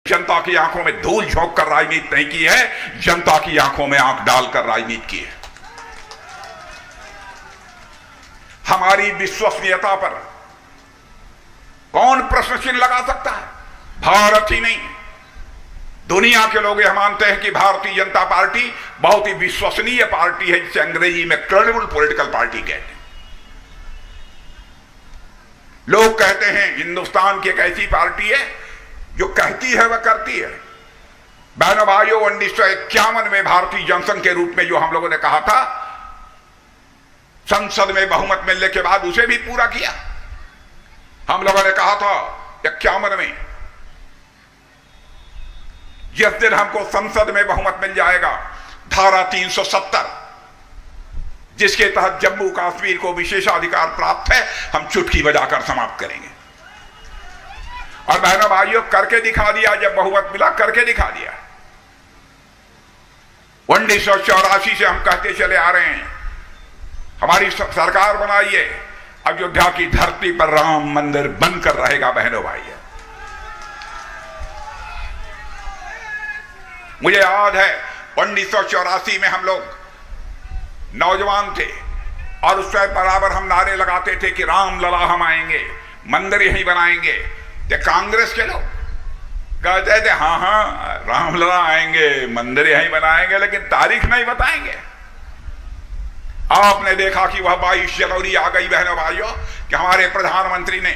जनता की आंखों में धूल झोंक कर राजनीति नहीं की है, जनता की आंखों में आंख डालकर राजनीति की है। हमारी विश्वसनीयता पर कौन प्रश्न चिन्ह लगा सकता है? भारत ही नहीं, दुनिया के लोग यह मानते हैं कि भारतीय जनता पार्टी बहुत ही विश्वसनीय पार्टी है, जिसे अंग्रेजी में क्रेडिबल पॉलिटिकल पार्टी कहते हैं। लोग कहते हैं हिंदुस्तान की एक ऐसी पार्टी है जो कहती है वह करती है। बहनों भाइयों, 1951 में भारतीय जनसंघ के रूप में जो हम लोगों ने कहा था, संसद में बहुमत मिलने के बाद उसे भी पूरा किया। हम लोगों ने कहा था 51 में, जिस दिन हमको संसद में बहुमत मिल जाएगा, धारा 370 जिसके तहत जम्मू कश्मीर को विशेषाधिकार प्राप्त है, हम चुटकी बजाकर समाप्त करेंगे। और बहनों भाइयों, करके दिखा दिया। जब बहुमत मिला, करके दिखा दिया। 1984 से हम कहते चले आ रहे हैं, हमारी सरकार बनाइए, अयोध्या की धरती पर राम मंदिर बनकर रहेगा। बहनों भाइयों, मुझे याद है 1984 में हम लोग नौजवान थे और उस समय बराबर हम नारे लगाते थे कि राम लला हम आएंगे, मंदिर यहीं बनाएंगे। तो कांग्रेस के लोग कहते थे हाँ हाँ राम लला आएंगे, मंदिर यहीं बनाएंगे, लेकिन तारीख नहीं बताएंगे। आपने देखा कि वह 22 जनवरी आ गई बहनों भाइयों, कि हमारे प्रधानमंत्री ने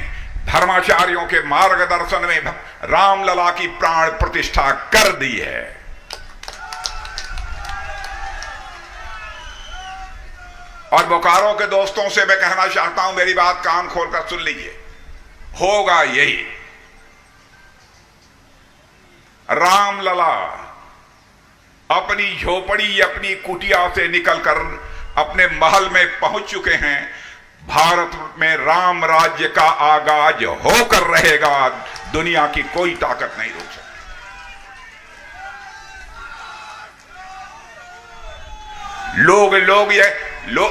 धर्माचार्यों के मार्गदर्शन में रामलला की प्राण प्रतिष्ठा कर दी है। और बोकारो के दोस्तों से मैं कहना चाहता हूं, मेरी बात कान खोलकर सुन लीजिए, होगा यही। रामलला अपनी झोपड़ी, अपनी कुटिया से निकलकर अपने महल में पहुंच चुके हैं। भारत में राम राज्य का आगाज होकर रहेगा, दुनिया की कोई ताकत नहीं रोक सकती।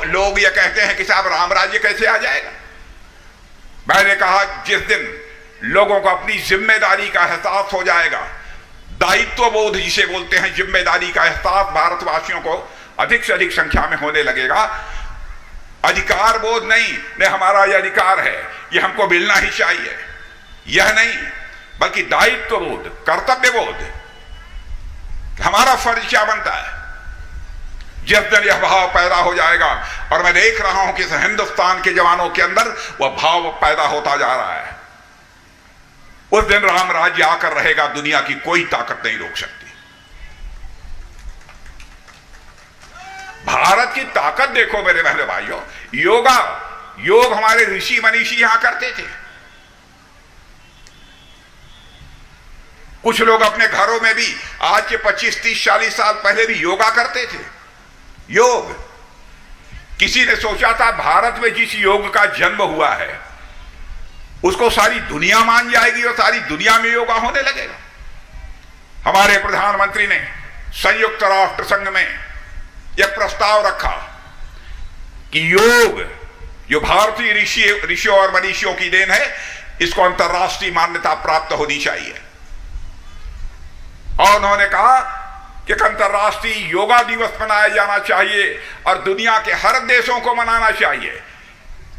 लोग ये कहते हैं कि साहब राम राज्य कैसे आ जाएगा। मैंने कहा, जिस दिन लोगों को अपनी जिम्मेदारी का एहसास हो जाएगा, दायित्व बोध जिसे बोलते हैं, जिम्मेदारी का एहसास भारतवासियों को अधिक से अधिक संख्या में होने लगेगा। अधिकार बोध नहीं, हमारा यह अधिकार है, यह हमको मिलना ही चाहिए, यह नहीं, बल्कि दायित्व बोध, कर्तव्य बोध, हमारा फर्ज क्या बनता है। जिस दिन यह भाव पैदा हो जाएगा, और मैं देख रहा हूं कि हिंदुस्तान के जवानों के अंदर वह भाव पैदा होता जा रहा है, उस दिन राम राज्य आकर रहेगा, दुनिया की कोई ताकत नहीं रोक सकती। भारत की ताकत देखो मेरे बहनों भाइयों, योग हमारे ऋषि मनीषी यहां करते थे। कुछ लोग अपने घरों में भी आज के 25, 30, 40 साल पहले भी योगा करते थे। योग, किसी ने सोचा था भारत में जिस योग का जन्म हुआ है उसको सारी दुनिया मान जाएगी और सारी दुनिया में योगा होने लगेगा। हमारे प्रधानमंत्री ने संयुक्त राष्ट्र संघ में यह प्रस्ताव रखा कि योग जो भारतीय ऋषियों और मनीषियों की देन है, इसको अंतर्राष्ट्रीय मान्यता प्राप्त होनी चाहिए। और उन्होंने कहा कि अंतर्राष्ट्रीय योगा दिवस मनाया जाना चाहिए और दुनिया के हर देशों को मनाना चाहिए।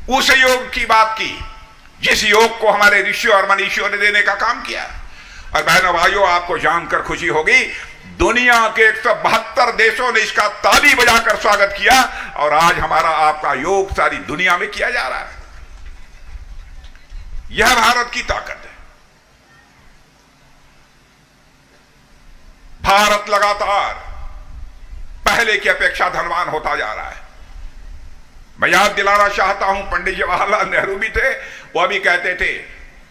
उस योग की बात की जिस योग को हमारे ऋषियों और मनीषियों ने देने का काम किया। और बहनों भाइयों, आपको जानकर खुशी होगी, दुनिया के 172 देशों ने इसका ताली बजाकर स्वागत किया, और आज हमारा आपका योग सारी दुनिया में किया जा रहा है। यह भारत की ताकत है। भारत लगातार पहले की अपेक्षा धनवान होता जा रहा है। मैं याद दिलाना चाहता हूं, पंडित जवाहरलाल नेहरू भी थे, वह भी कहते थे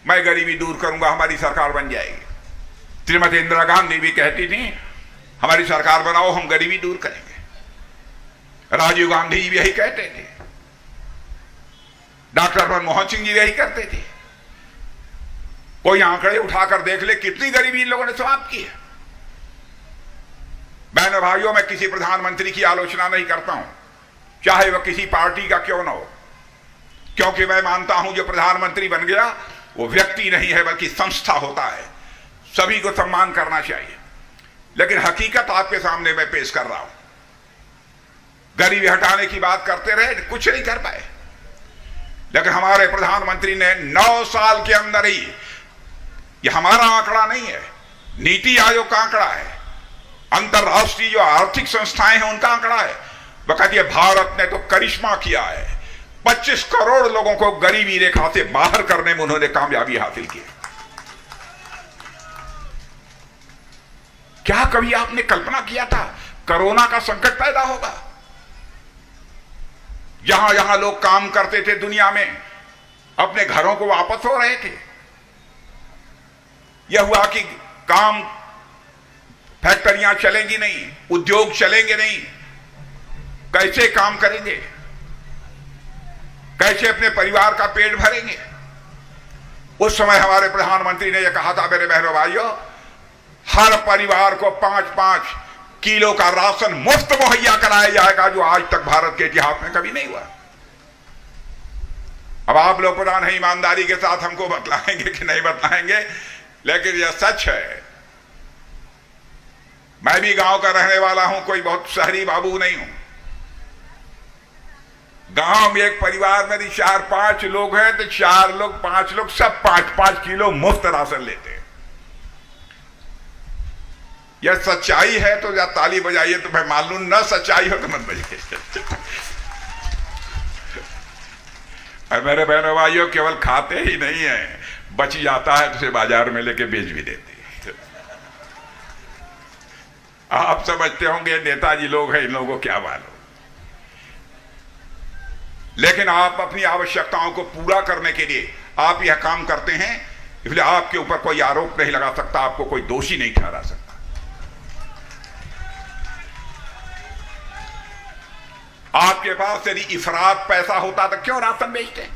मैं गरीबी दूर करूंगा, हमारी सरकार बन जाएगी। श्रीमती इंदिरा गांधी भी कहती थी हमारी सरकार बनाओ, हम गरीबी दूर करेंगे। राजीव गांधी जी भी यही कहते थे, डॉक्टर मनमोहन सिंह जी यही करते थे। कोई आंकड़े उठाकर देख ले कितनी गरीबी इन लोगों ने समाप्त की है। बहनों भाइयों, मैं किसी प्रधानमंत्री की आलोचना नहीं करता हूं, चाहे वह किसी पार्टी का क्यों न हो, क्योंकि मैं मानता हूं जो प्रधानमंत्री बन गया वो व्यक्ति नहीं है बल्कि संस्था होता है। सभी को सम्मान करना चाहिए, लेकिन हकीकत आपके सामने मैं पेश कर रहा हूं। गरीबी हटाने की बात करते रहे, कुछ नहीं कर पाए। लेकिन हमारे प्रधानमंत्री ने 9 साल के अंदर ही, यह हमारा आंकड़ा नहीं है, नीति आयोग का आंकड़ा है, अंतरराष्ट्रीय जो आर्थिक संस्थाएं हैं उनका आंकड़ा है, वह कहती है भारत ने तो करिश्मा किया है। 25 करोड़ लोगों को गरीबी रेखा से बाहर करने में उन्होंने कामयाबी हासिल की। क्या कभी आपने कल्पना किया था कोरोना का संकट पैदा होगा? जहां जहां लोग काम करते थे दुनिया में, अपने घरों को वापस हो रहे थे। यह हुआ कि काम, फैक्ट्रियां चलेंगी नहीं, उद्योग चलेंगे नहीं, कैसे काम करेंगे, कैसे अपने परिवार का पेट भरेंगे? उस समय हमारे प्रधानमंत्री ने यह कहा था, मेरे बहनों भाइयों, हर परिवार को 5-5 किलो का राशन मुफ्त मुहैया कराया जाएगा, जो आज तक भारत के इतिहास में कभी नहीं हुआ। अब आप लोग पता नहीं ईमानदारी के साथ हमको बतलाएंगे कि नहीं बतलाएंगे, लेकिन यह सच है। मैं भी गांव का रहने वाला हूं, कोई बहुत शहरी बाबू नहीं हूं। गांव में एक परिवार में 4-5 लोग हैं तो 4 लोग 5 लोग सब 5-5 किलो मुफ्त राशन लेते हैं। यह सच्चाई है तो या ताली बजाइए तो मैं मान लूं, न सच्चाई हो तो मत बजाइए। और मेरे बहनों भाइयों, केवल खाते ही नहीं है, बच जाता है तो उसे बाजार में लेके बेच भी देते हैं। आप समझते होंगे नेताजी लोग हैं, इन लोगों को क्या मालूम। लेकिन आप अपनी आवश्यकताओं को पूरा करने के लिए आप यह काम करते हैं, इसलिए आपके ऊपर कोई आरोप नहीं लगा सकता, आपको कोई दोषी नहीं ठहरा सकता। आपके पास यदि इफरात पैसा होता तो क्यों राशन बेचते?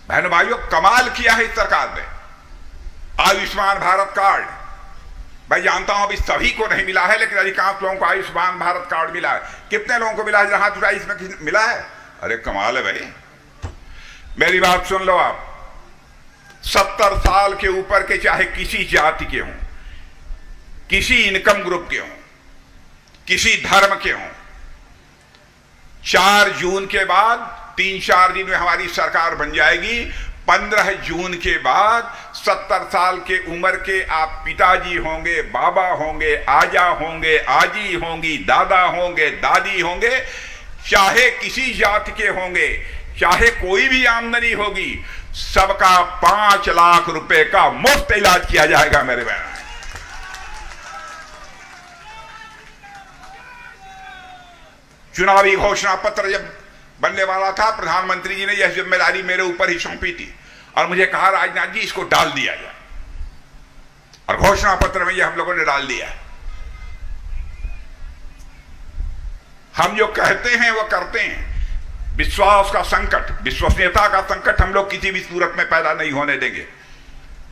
बहनों भाइयों, कमाल किया है इस सरकार ने। आयुष्मान भारत कार्ड, मैं जानता हूं अभी सभी को नहीं मिला है, लेकिन अधिकांश लोगों को आयुष्मान भारत कार्ड मिला है। कितने लोगों को मिला है? हाथ उठाइए, इसमें मिला है? अरे कमाल है भाई। मेरी बात सुन लो आप, 70 साल के ऊपर के चाहे किसी जाति के हों, किसी इनकम ग्रुप के हों, किसी धर्म के हों, 4 जून के बाद 3-4 दिन में हमारी सरकार बन जाएगी। 15 जून के बाद 70 साल के उम्र के आप पिताजी होंगे, बाबा होंगे, आजा होंगे, आजी होंगी, दादा होंगे, दादी होंगे, चाहे किसी जाति के होंगे, चाहे कोई भी आमदनी होगी, सबका 5 लाख रुपए का मुफ्त इलाज किया जाएगा मेरे बहन। चुनावी घोषणा पत्र जब बनने वाला था, प्रधानमंत्री जी ने यह जिम्मेदारी मेरे ऊपर ही सौंपी थी और मुझे कहा, राजनाथ जी इसको डाल दिया जाए, और घोषणा पत्र में यह हम लोगों ने डाल दिया। हम जो कहते हैं वो करते हैं। विश्वास का संकट, विश्वसनीयता का संकट हम लोग किसी भी सूरत में पैदा नहीं होने देंगे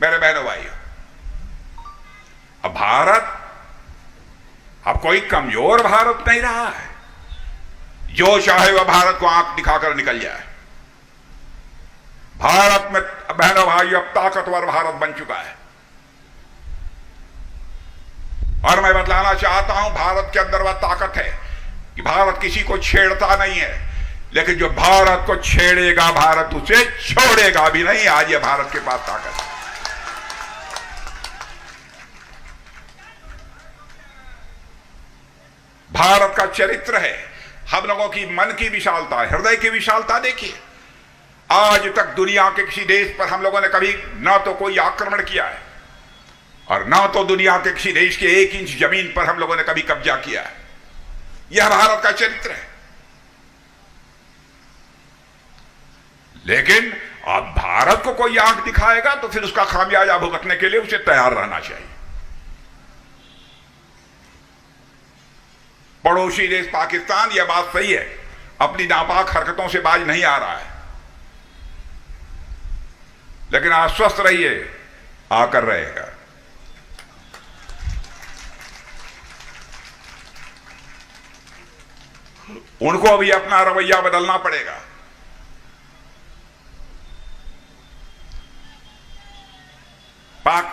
मेरे बहनों भाइयों। अब भारत अब कोई कमजोर भारत नहीं रहा है, जो चाहे वह भारत को आंख दिखाकर निकल जाए। भारत में बहनों भाइयों अब ताकतवर भारत बन चुका है, और मैं बतलाना चाहता हूं भारत के अंदर वह ताकत है कि भारत किसी को छेड़ता नहीं है, लेकिन जो भारत को छेड़ेगा भारत उसे छोड़ेगा भी नहीं। आज यह भारत के पास ताकत है। भारत का चरित्र है, हम लोगों की मन की विशालता, हृदय की विशालता देखिए। आज तक दुनिया के किसी देश पर हम लोगों ने कभी ना तो कोई आक्रमण किया है, और ना तो दुनिया के किसी देश के 1 इंच जमीन पर हम लोगों ने कभी कब्जा किया है। यह भारत का चरित्र है। लेकिन अब भारत को कोई आंख दिखाएगा तो फिर उसका खामियाजा भुगतने के लिए उसे तैयार रहना चाहिए। पड़ोसी देश पाकिस्तान, यह बात सही है, अपनी नापाक हरकतों से बाज नहीं आ रहा है, लेकिन आश्वस्त रहिए, आकर रहेगा। उनको भी अपना रवैया बदलना पड़ेगा।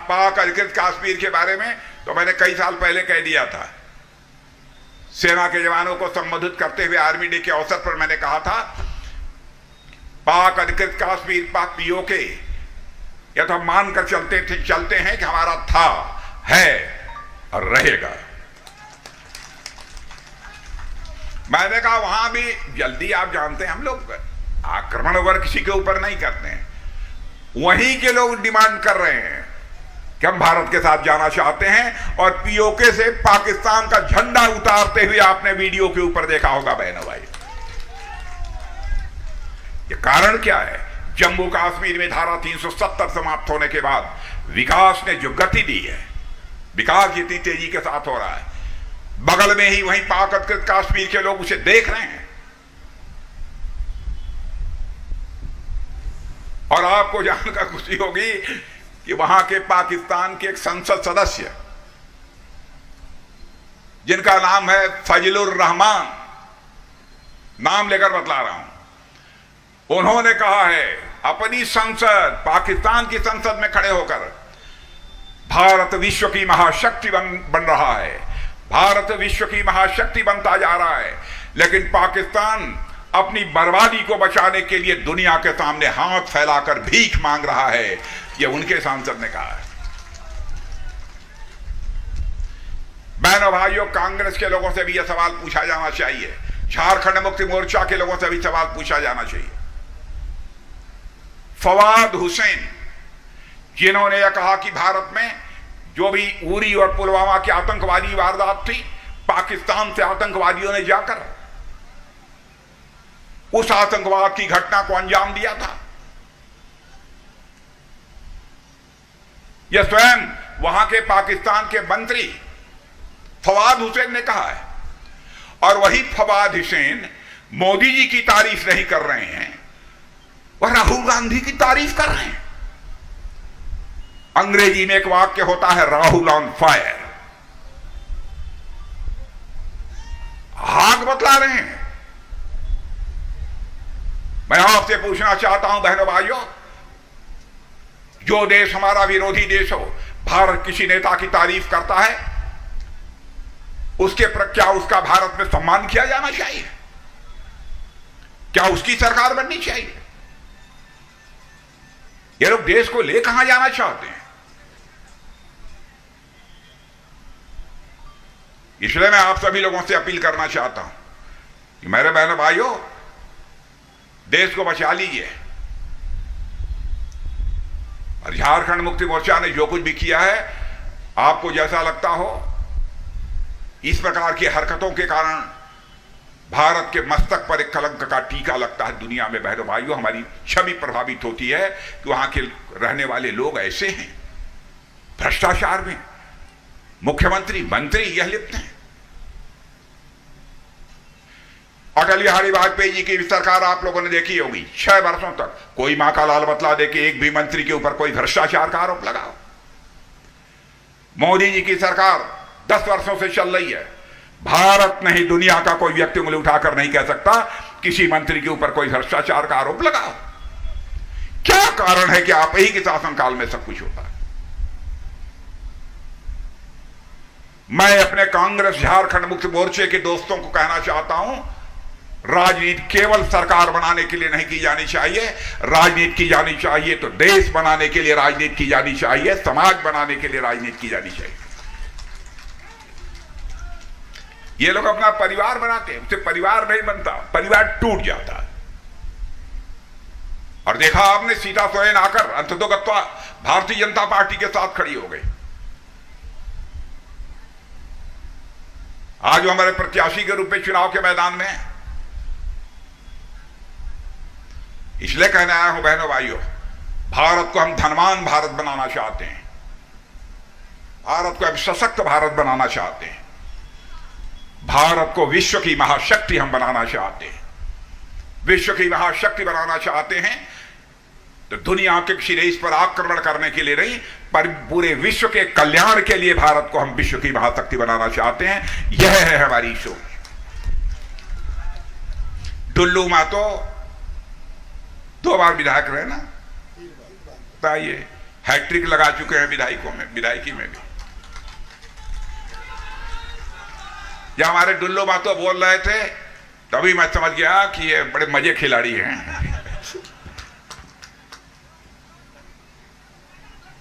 पाक अधिकृत कश्मीर के बारे में तो मैंने कई साल पहले कह दिया था। सेना के जवानों को संबोधित करते हुए आर्मी डे के अवसर पर मैंने कहा था, पाक अधिकृत कश्मीर, पाक पीओके, या तो हम मानकर चलते हैं कि हमारा था, है और रहेगा। मैंने कहा वहां भी जल्दी, आप जानते हैं हम लोग आक्रमण वर्ग किसी के ऊपर नहीं करते हैं, वहीं के लोग डिमांड कर रहे हैं कि हम भारत के साथ जाना चाहते हैं, और पीओके से पाकिस्तान का झंडा उतारते हुए आपने वीडियो के ऊपर देखा होगा बहनों भाई। ये कारण क्या है? जम्मू कश्मीर में धारा 370 समाप्त होने के बाद विकास ने जो गति दी है, विकास जितनी तेजी के साथ हो रहा है, बगल में ही वहीं पाक अधिकृत कश्मीर के लोग उसे देख रहे हैं। और आपको जानकर खुशी होगी कि वहां के पाकिस्तान के एक संसद सदस्य, जिनका नाम है फजलुर रहमान, नाम लेकर बतला रहा हूं, उन्होंने कहा है अपनी संसद, पाकिस्तान की संसद में खड़े होकर, भारत विश्व की महाशक्ति बन रहा है, भारत विश्व की महाशक्ति बनता जा रहा है, लेकिन पाकिस्तान अपनी बर्बादी को बचाने के लिए दुनिया के सामने हाथ फैलाकर भीख मांग रहा है। ये उनके सांसद ने कहा है। बहनों भाइयों, कांग्रेस के लोगों से भी यह सवाल पूछा जाना चाहिए, झारखंड मुक्ति मोर्चा के लोगों से भी सवाल पूछा जाना चाहिए। फवाद हुसैन, जिन्होंने यह कहा कि भारत में जो भी उरी और पुलवामा की आतंकवादी वारदात थी, पाकिस्तान से आतंकवादियों ने जाकर उस आतंकवाद की घटना को अंजाम दिया था, यह स्वयं वहां के पाकिस्तान के मंत्री फवाद हुसैन ने कहा है। और वही फवाद हुसैन मोदी जी की तारीफ नहीं कर रहे हैं, वह राहुल गांधी की तारीफ कर रहे हैं। अंग्रेजी में एक वाक्य होता है, राहुल ऑन फायर, आग बतला रहे हैं। मैं आपसे पूछना चाहता हूं बहनों भाइयों, जो देश हमारा विरोधी देश हो, भारत किसी नेता की तारीफ करता है, उसके पर क्या उसका भारत में सम्मान किया जाना चाहिए? क्या उसकी सरकार बननी चाहिए? ये लोग देश को ले कहां जाना चाहते हैं? इसलिए मैं आप सभी लोगों से अपील करना चाहता हूं कि मेरे बहनों भाइयों, देश को बचा लीजिए। और झारखंड मुक्ति मोर्चा ने जो कुछ भी किया है, आपको जैसा लगता हो, इस प्रकार की हरकतों के कारण भारत के मस्तक पर एक कलंक का टीका लगता है। दुनिया में बहनों भाइयों, हमारी छवि प्रभावित होती है कि वहां के रहने वाले लोग ऐसे हैं, भ्रष्टाचार में मुख्यमंत्री, मंत्री यह लिप्त हैं। अटल बिहारी वाजपेयी जी की सरकार आप लोगों ने देखी होगी, 6 वर्षों तक कोई मां का लाल बतला दे के एक भी मंत्री के ऊपर कोई भ्रष्टाचार का आरोप लगाओ। मोदी जी की सरकार 10 वर्षों से चल रही है, भारत नहीं दुनिया का कोई व्यक्ति उंगली उठाकर नहीं कह सकता किसी मंत्री के ऊपर कोई भ्रष्टाचार का आरोप लगाओ। क्या कारण है कि आप ही के शासनकाल में सब कुछ होता है? मैं अपने कांग्रेस झारखंड मुक्ति मोर्चे के दोस्तों को कहना चाहता हूं, राजनीति केवल सरकार बनाने के लिए नहीं की जानी चाहिए, राजनीति की जानी चाहिए तो देश बनाने के लिए राजनीति की जानी चाहिए, समाज बनाने के लिए राजनीति की जानी चाहिए। ये लोग अपना परिवार बनाते हैं, उससे परिवार नहीं बनता, परिवार टूट जाता है। और देखा आपने, सीता सोरेन आकर अंततोगत्वा भारतीय जनता पार्टी के साथ खड़ी हो गई। आज वो हमारे प्रत्याशी के रूप में चुनाव के मैदान में है। इसलिए कहने आया हूं बहनों भाइयों, भारत को हम धनवान भारत बनाना चाहते हैं, भारत को हम सशक्त भारत बनाना चाहते हैं, भारत को विश्व की महाशक्ति हम बनाना चाहते हैं। विश्व की महाशक्ति बनाना चाहते हैं तो दुनिया के किसी देश पर आक्रमण करने के लिए नहीं, पर पूरे विश्व के कल्याण के लिए भारत को हम विश्व की महाशक्ति बनाना चाहते हैं। यह है हमारी सोच। डुल्लू महतो 2 बार विधायक रहे ना, बताइए, हैट्रिक लगा चुके हैं विधायकी में भी। जब हमारे डुल्लू महतो बोल रहे थे तभी मैं समझ गया कि ये बड़े मजे खिलाड़ी हैं।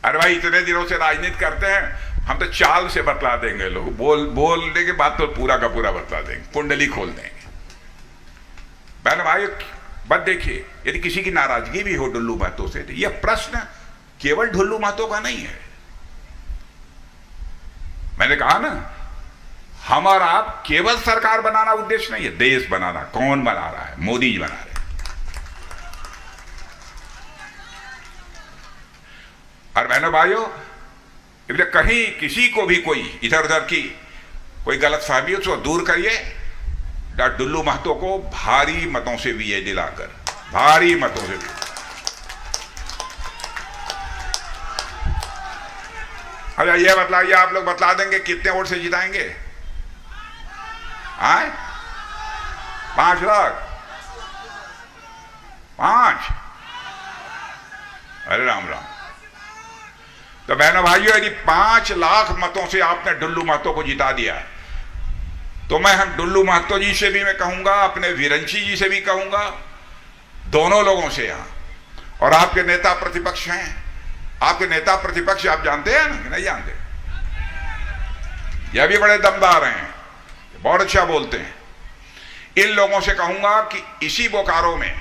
अरे भाई, इतने दिनों से राजनीति करते हैं, हम तो चाल से बतला देंगे, लोग बोलने के बाद तो पूरा का पूरा बतला देंगे, कुंडली खोल देंगे। बहन भाई, बस देखिए, यदि किसी की नाराजगी भी हो डुल्लू महतो से, यह प्रश्न केवल डुल्लू महतो का नहीं है। मैंने कहा ना, हम और आप केवल सरकार बनाना उद्देश्य नहीं है, देश बनाना। कौन बना रहा है? मोदी जी बना रहे हैं। और बहनों भाइयों, कहीं किसी को भी कोई इधर उधर की कोई गलतफहमी उसको दूर करिए। डॉक्टर डुल्लू महतो को भारी मतों से विजय दिलाकर, भारी मतों से भी। अच्छा, ये बतलाइए, आप लोग बतला देंगे कितने वोट से जिताएंगे? आए 5 लाख? 5? अरे राम राम। तो बहनों भाइयों, यदि 5 लाख मतों से आपने डुल्लू महतो को जिता दिया, तो मैं हम डुल्लू महतो जी से भी मैं कहूंगा, अपने विरंची जी से भी कहूंगा, दोनों लोगों से यहां, और आपके नेता प्रतिपक्ष हैं, आपके नेता प्रतिपक्ष आप जानते हैं ना, नहीं जानते? यह भी बड़े दमदार हैं, बहुत अच्छा बोलते हैं। इन लोगों से कहूंगा कि इसी बोकारो में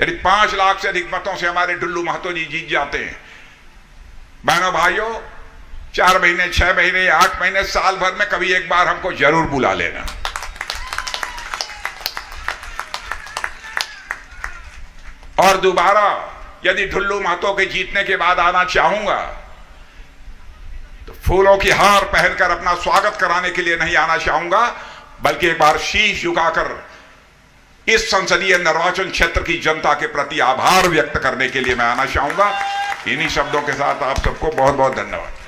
यदि 5 लाख से अधिक मतों से हमारे डुल्लू महतो जी जीत जाते हैं, बहनों भाइयों, 4 महीने, 6 महीने, 8 महीने, साल भर में कभी एक बार हमको जरूर बुला लेना। और दोबारा यदि डुल्लू महतो के जीतने के बाद आना चाहूंगा, तो फूलों की हार पहनकर अपना स्वागत कराने के लिए नहीं आना चाहूंगा, बल्कि एक बार शीश झुकाकर इस संसदीय निर्वाचन क्षेत्र की जनता के प्रति आभार व्यक्त करने के लिए मैं आना चाहूंगा। इन्हीं शब्दों के साथ आप सबको बहुत बहुत धन्यवाद।